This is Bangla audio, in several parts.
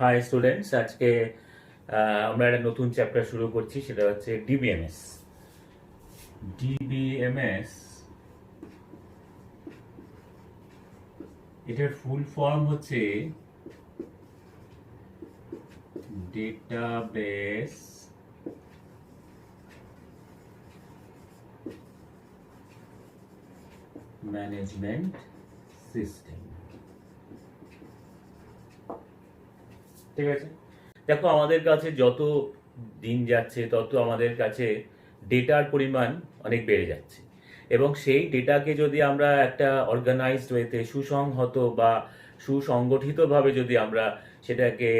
হাই স্টুডেন্টস, আজকে আমরা একটা নতুন চ্যাপ্টার শুরু করছি, সেটা হচ্ছে ডিবিএমএস। ডিবিএমএস এটার ফুল ফর্ম হচ্ছে ডেটাবেস ম্যানেজমেন্ট সিস্টেম। ঠিক আছে, দেখো আমাদের কাছে যত দিন যাচ্ছে তত আমাদের কাছে ডেটার পরিমাণ অনেক বেড়ে যাচ্ছে, এবং সেই ডেটাকে যদি আমরা একটা অর্গানাইজড ওয়েতে সুসংহত বা সুসংগঠিতভাবে যদি আমরা সেটাকে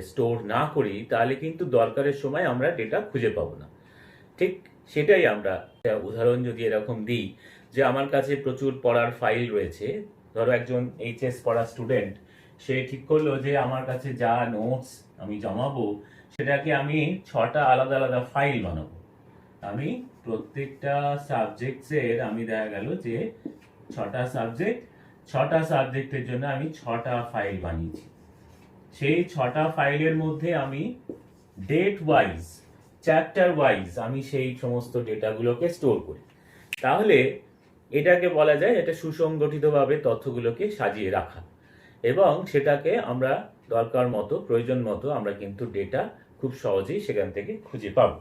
স্টোর না করি, তাহলে কিন্তু দরকারের সময় আমরা ডেটা খুঁজে পাবো না। ঠিক সেটাই আমরা একটা উদাহরণ যদি এরকম দিই, যে আমার কাছে প্রচুর পড়ার ফাইল রয়েছে। ধরো একজন এইচএস পড়া স্টুডেন্ট, সে ঠিক করলো যে আমার কাছে যা নোটস আমি জমাবো সেটাকে আমি 6টা আলাদা আলাদা ফাইল বানাবো। আমি প্রত্যেকটা সাবজেক্টসের আমি দেখা গেল যে 6টা সাবজেক্টের জন্য আমি 6টা ফাইল বানিয়েছি। সেই 6টা ফাইলের মধ্যে আমি ডেট ওয়াইজ, চ্যাপ্টার ওয়াইজ আমি সেই সমস্ত ডেটাগুলোকে স্টোর করি। তাহলে এটাকে বলা যায় এটা সুসংগঠিতভাবে তথ্যগুলোকে সাজিয়ে রাখা, এবং সেটাকে আমরা দরকার মতো, প্রয়োজন মতো আমরা কিন্তু ডেটা খুব সহজেই সেখান থেকে খুঁজে পাবো।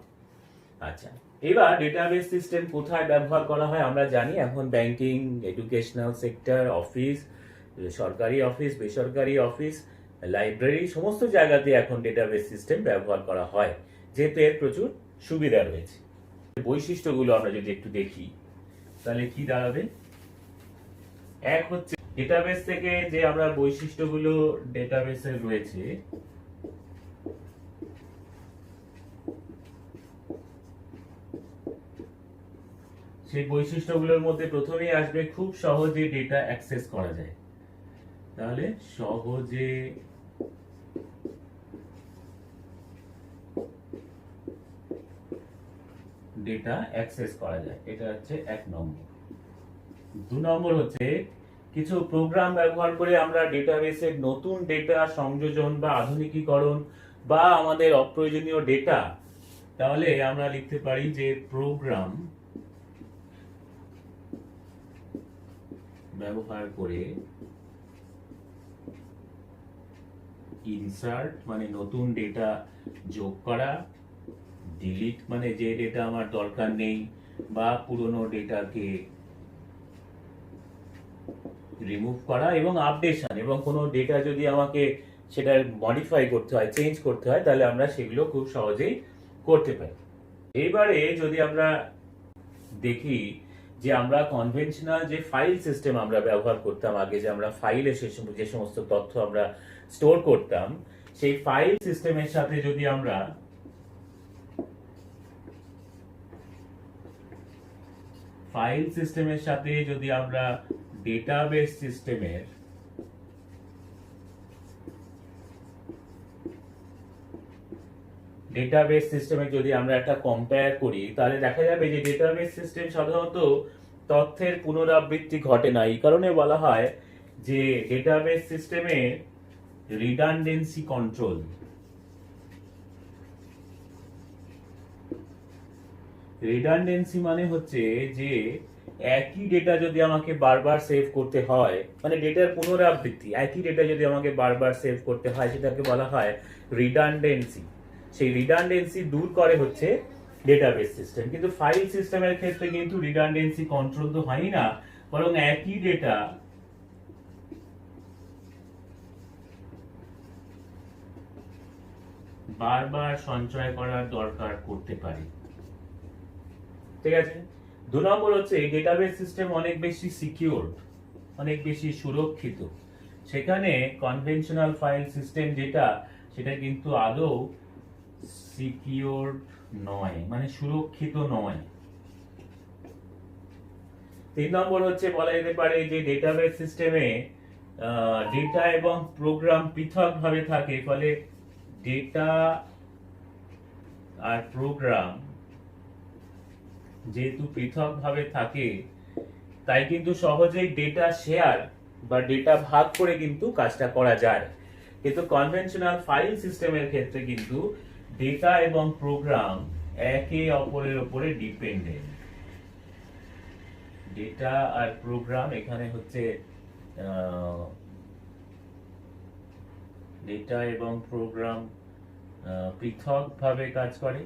আচ্ছা, এবার ডেটাবেস সিস্টেম কোথায় ব্যবহার করা হয় আমরা জানি। এখন ব্যাংকিং, এডুকেশনাল সেক্টর, অফিস, সরকারি অফিস, বেসরকারি অফিস, লাইব্রেরি, সমস্ত জায়গাতে এখন ডেটাবেস সিস্টেম ব্যবহার করা হয়, যেহেতু এর প্রচুর সুবিধা রয়েছে। বৈশিষ্ট্যগুলো আমরা যদি একটু দেখি তাহলে কি দাঁড়াবে। এক হচ্ছে ডেটাবেস থেকে যে আমরা বৈশিষ্ট্যগুলো ডেটাবেসে রয়েছে, সেই বৈশিষ্ট্যগুলোর মধ্যে প্রথমেই আসবে খুব সহজে ডেটা অ্যাক্সেস করা যায়। তাহলে সহজে ডেটা অ্যাক্সেস করা যায়, এটা হচ্ছে 1 নম্বর। 2 নম্বর হচ্ছে কিছু প্রোগ্রাম ব্যবহার করে আমরা ডেটাবেসের নতুন ডেটা সংযোজন বা আধুনিকীকরণ বা আমাদের অপ্রয়োজনীয় ডেটা, তাহলে আমরা লিখতে পারি যে প্রোগ্রাম ব্যবহার করে ইনসার্ট মানে নতুন ডেটা যোগ করা, ডিলিট মানে যে ডেটা আমার দরকার নেই, বা পুরনো ডেটাকে রিমুভ করা, এবং আপডেশন, এবং কোনো ডেটা যদি আমাকে সেটা মডিফাই করতে হয়, চেঞ্জ করতে হয়, তাহলে আমরা সেগুলো খুব সহজেই করতে পারি। এবারে যদি আমরা দেখি যে আমরা কনভেনশনাল যে ফাইল সিস্টেম আমরা ব্যবহার করতাম আগে, যে আমরা ফাইলে যে সমস্ত তথ্য আমরা স্টোর করতাম, সেই ফাইল সিস্টেমের সাথে যদি আমরা ডেটাবেস সিস্টেমের যদি আমরা একটা কম্পেয়ার করি, তাহলে দেখা যাবে যে ডেটাবেস সিস্টেম সাধারণত তথ্যের পুনরাবৃত্তি ঘটে না। এই কারণে বলা হয় যে ডেটাবেস সিস্টেমে রিডান্ডেন্সি কন্ট্রোল। রিডান্ডেন্সি মানে হচ্ছে যে একই ডেটা যদি আমাকে বারবার সেভ করতে হয়, মানে ডেটার পুনরাবৃত্তি, একই ডেটা যদি আমাকে বারবার সেভ করতে হয়, সেটাকে বলা হয় রিডান্ডেন্সি। সেই রিডান্ডেন্সি দূর করে হচ্ছে ডেটাবেস সিস্টেম। কিন্তু ফাইল সিস্টেমের ক্ষেত্রে কিন্তু রিডান্ডেন্সি কন্ট্রোল তো হয় না, বরং একই ডেটা বারবার সঞ্চয় করার দরকার করতে পারে। ঠিক আছে। 2 নম্বর হচ্ছে ডেটাবেস সিস্টেম অনেক বেশি সিকিউরড, অনেক বেশি সুরক্ষিত। সেখানে কনভেনশনাল ফাইল সিস্টেম যেটা, সেটা কিন্তু আদৌ সিকিউরড নয়, মানে সুরক্ষিত নয়। 3 নম্বর হচ্ছে বলা যেতে পারে যে ডেটাবেস সিস্টেমে ডেটা এবং প্রোগ্রাম পৃথক ভাবে থাকে, ফলে ডেটা আর প্রোগ্রাম যেহেতু পৃথক ভাবে থাকে, তাই কিন্তু সহজেই ডেটা শেয়ার বা ডেটা ভাগ করে কিন্তু কাজটা করা যায়। কিন্তু কনভেনশনাল ফাইল সিস্টেমের ক্ষেত্রে কিন্তু ডেটা এবং প্রোগ্রাম একে অপরের উপরে ডিপেন্ডেন্ট। ডেটা আর প্রোগ্রাম এখানে হচ্ছে ডেটা এবং প্রোগ্রাম পৃথকভাবে কাজ করে,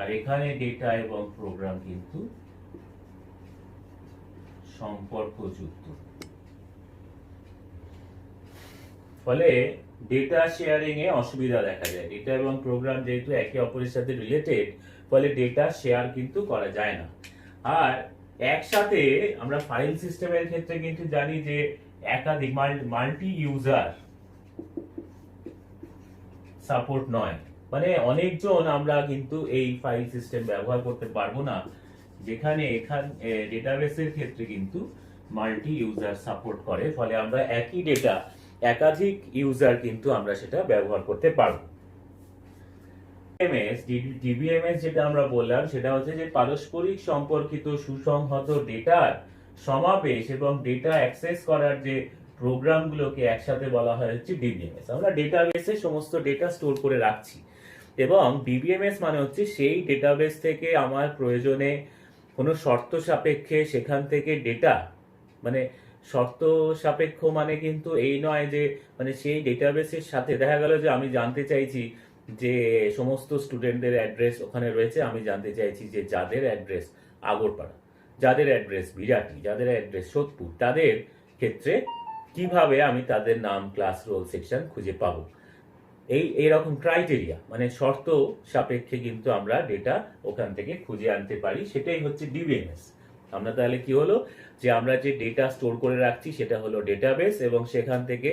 আর এখানে ডেটা এবং প্রোগ্রাম কিন্তু সম্পর্কযুক্ত। ফলে ডেটা শেয়ারিং এ অসুবিধা দেখা যায়। ডেটা এবং প্রোগ্রাম যেহেতু একে অপরের সাথে রিলেটেড, ফলে ডেটা শেয়ার কিন্তু করা যায় না। আর একসাথে আমরা ফাইল সিস্টেমের ক্ষেত্রে কিন্তু জানি যে একাধিক মাল্টি ইউজার সাপোর্ট নয়, মানে অনেকজন আমরা কিন্তু এই ফাইল সিস্টেম ব্যবহার করতে পারবো না, যেখানে ডেটাবেসের ক্ষেত্রে কিন্তু মাল্টি ইউজার সাপোর্ট করে। ফলে আমরা একই ডেটা একাধিক ইউজার কিন্তু আমরা সেটা ব্যবহার করতে পারবো। ডিবিএমএস যেটা আমরা বললাম সেটা হচ্ছে যে পারস্পরিক সম্পর্কিত সুসংহত ডেটার সমাবেশ এবং ডেটা অ্যাক্সেস করার যে প্রোগ্রামগুলোকে একসাথে বলা হয় হচ্ছে ডিবিএমএস। আমরা ডেটাবেসে সমস্ত ডেটা স্টোর করে রাখছি এবং ডিবিএমএস মানে হচ্ছে সেই ডেটাবেস থেকে আমার প্রয়োজনে কোনো শর্ত সাপেক্ষে সেখান থেকে ডেটা, মানে শর্ত সাপেক্ষ মানে কিন্তু এই নয় যে মানে সেই ডেটাবেসের সাথে দেখা গেল যে আমি জানতে চাইছি যে সমস্ত স্টুডেন্টদের অ্যাড্রেস ওখানে রয়েছে, আমি জানতে চাইছি যে যাদের অ্যাড্রেস আগরপাড়া, যাদের অ্যাড্রেস বিরাটি, যাদের অ্যাড্রেস সোদপুর, তাদের ক্ষেত্রে কিভাবে আমি তাদের নাম, ক্লাস, রোল, সেকশন খুঁজে পাবো। এইরকম ক্রাইটেরিয়া মানে শর্ত সাপেক্ষে কিন্তু আমরা ডেটা ওখান থেকে খুঁজে আনতে পারি, সেটাই হচ্ছে ডিবিএমএস। আমরা তাহলে কি হলো যে আমরা যে ডেটা স্টোর করে রাখছি সেটা হলো ডেটাবেস, এবং সেখান থেকে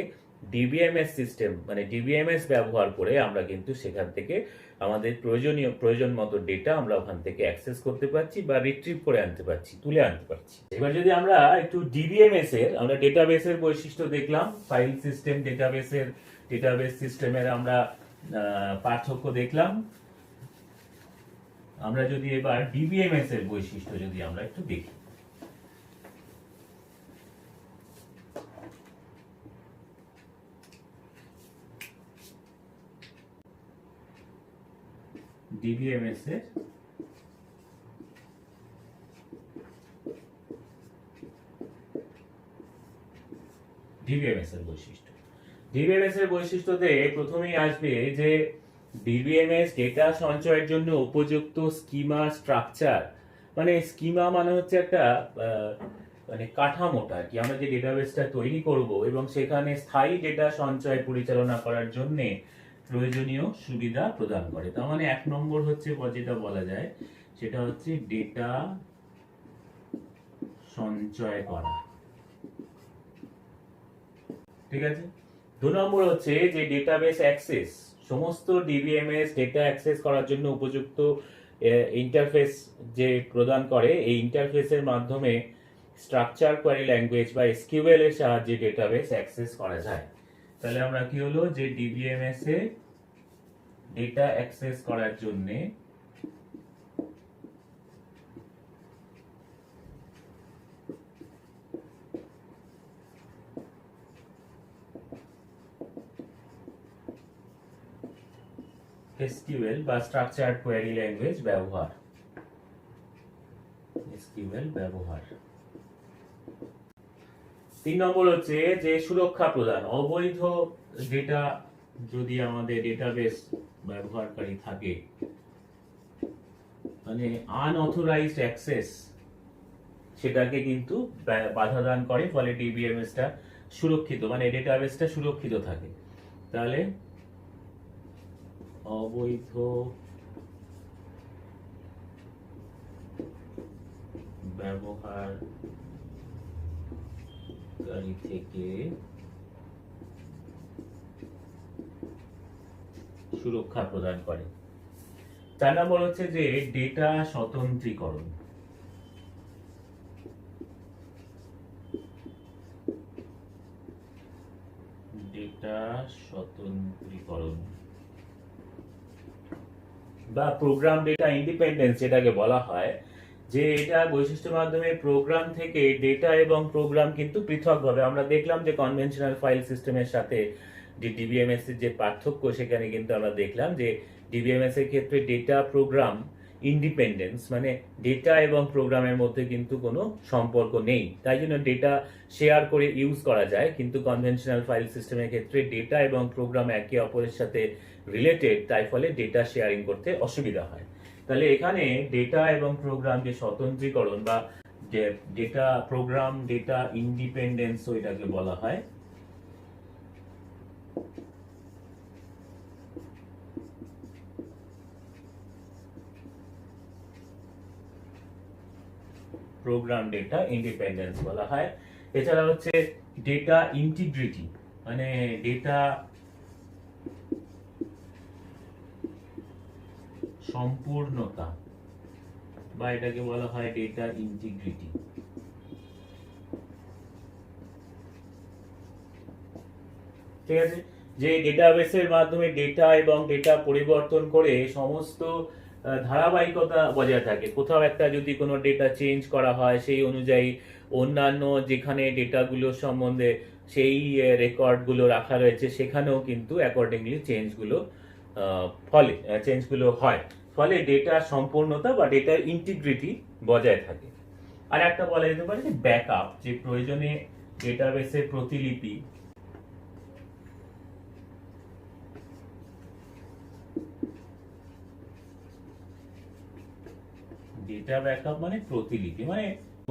ডিবিএমএস সিস্টেম মানে ডিবিএমএস ব্যবহার করে আমরা কিন্তু সেখান থেকে আমাদের প্রয়োজন মতো ডেটা আমরা ওখান থেকে অ্যাক্সেস করতে পারছি বা রিট্রিভ করে আনতে পারছি, তুলে আনতে পারছি। এবার যদি আমরা একটু ডিবিএমএস এর, আমরা ডেটাবেসের বৈশিষ্ট্য দেখলাম, ফাইল সিস্টেম ডেটাবেস সিস্টেমের আমরা পার্থক্য দেখলাম। আমরা যদি এবার ডিবিএমএস এর বৈশিষ্ট্য যদি আমরা একটু দেখি, ডিবিএমএস এর বৈশিষ্ট্যতে প্রথমেই আসবে যে ডিবিএমএস ডেটা সঞ্চয়ের জন্য উপযুক্ত স্কিমা স্ট্রাকচার। মানে স্কিমা মানে হচ্ছে একটা মানে কাঠামোটা কি, আমরা যে ডেটাবেসটা তৈরি করব এবং সেখানে স্থায়ী ডেটা সঞ্চয় পরিচালনা করার জন্য প্রয়োজনীয় সুবিধা প্রদান করে। তার মানে এক নম্বর হচ্ছে যেটা বলা যায় সেটা হচ্ছে ডেটা সঞ্চয় করা, ঠিক আছে। 2 নম্বর হচ্ছে যে ডেটাবেস অ্যাক্সেস, সমস্ত ডিবিএমএস ডেটা অ্যাক্সেস করার জন্য উপযুক্ত ইন্টারফেস যে প্রদান করে, এই ইন্টারফেসের মাধ্যমে স্ট্রাকচার কোয়ারি ল্যাঙ্গুয়েজ বা এসকিউএল এর সাহায্যে ডেটাবেস অ্যাক্সেস করা যায়। তাহলে আমরা কি হলো যে ডিবিএমএস এ ডেটা অ্যাক্সেস করার জন্য এসকিউএল বা স্ট্রাকচারড কোয়ারি ল্যাঙ্গুয়েজ ব্যবহার, এসকিউএল ব্যবহার। 3 নম্বর হচ্ছে যে সুরক্ষা প্রদান, অবৈধ ডেটা যদি আমাদের ডেটাবেস ব্যবহারকারী থাকে, মানে আনঅথরাইজড অ্যাক্সেস, সেটাকে কিন্তু বাধা দান করে, ফলে ডিবিএমএসটা সুরক্ষিত, মানে ডেটাবেসটা সুরক্ষিত থাকে। তাহলে অবৈধ ব্যবহারকারী থেকে সুরক্ষা প্রদান করে। 4 নম্বর হচ্ছে যে ডেটা স্বতন্ত্রীকরণ, ডেটা স্বতন্ত্রীকরণ বা প্রোগ্রাম ডেটা ইন্ডিপেন্ডেন্স যেটাকে বলা হয়, যে এটা বৈশিষ্ট্য মাধ্যমে প্রোগ্রাম থেকে ডেটা এবং প্রোগ্রাম কিন্তু পৃথকভাবে আমরা দেখলাম যে কনভেনশনাল ফাইল সিস্টেমের সাথে যে ডিবিএমএস এর যে পার্থক্য সেখানে কিন্তু আমরা দেখলাম যে ডিবিএমএস এর ক্ষেত্রে ডেটা প্রোগ্রাম ইন্ডিপেন্ডেন্স মানে ডেটা এবং প্রোগ্রামের মধ্যে কিন্তু কোনো সম্পর্ক নেই, তাই জন্য ডেটা শেয়ার করে ইউজ করা যায়, কিন্তু কনভেনশনাল ফাইল সিস্টেমের ক্ষেত্রে ডেটা এবং প্রোগ্রাম একে অপরের সাথে রিলেটেড, তাই ফলে ডেটা শেয়ারিং করতে অসুবিধা হয়। তাহলে এখানে ডেটা এবং প্রোগ্রাম যে স্বতন্ত্রীকরণ বা যে ডেটা প্রোগ্রাম ডেটা ইন্ডিপেন্ডেন্স ওইটাকে বলা হয়। প্রোগ্রাম ডেটা ইন্ডিপেন্ডেন্স বলা হয়। এছাড়া হচ্ছে ডেটা ইন্টিগ্রিটি মানে ডেটা সম্পূর্ণতা বা এটাকে বলা হয় ডেটা ইন্টিগ্রিটি। ঠিক আছে, যে ডেটাবেসের মাধ্যমে ডেটা এবং ডেটা পরিবর্তন করে সমস্ত ধারাবাহিকতা বজায় থাকে। কোথাও একটা যদি কোনো ডেটা চেঞ্জ করা হয় সেই অনুযায়ী অন্যান্য যেখানে ডেটাগুলো সম্বন্ধে সেই রেকর্ডগুলো রাখা রয়েছে সেখানেও কিন্তু অ্যাকর্ডিংলি চেঞ্জগুলো হয়, ফলে ডেটা সম্পূর্ণতা বা ডেটার ইন্টিগ্রিটি বজায় থাকে। আর একটা বলা যেতে পারে যে ব্যাকআপ, যে প্রয়োজনে ডেটাবেসের প্রতিলিপি ডেটা ব্যাকআপ মানে প্রতিলিপি, মানে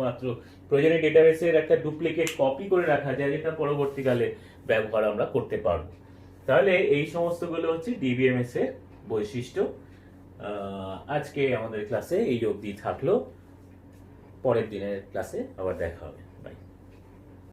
মাত্র প্রয়োজনে ডেটাবেসের একটা ডুপ্লিকেট কপি করে রাখা যায় যেটা পরবর্তীকালে ব্যবহার আমরা করতে পারবো। তাহলে এই সমস্তগুলো হচ্ছে ডিবিএমএস এর বৈশিষ্ট্য। আজকে আমাদের ক্লাসে এই অবধি থাকলো, পরের দিনের ক্লাসে আবার দেখা হবে।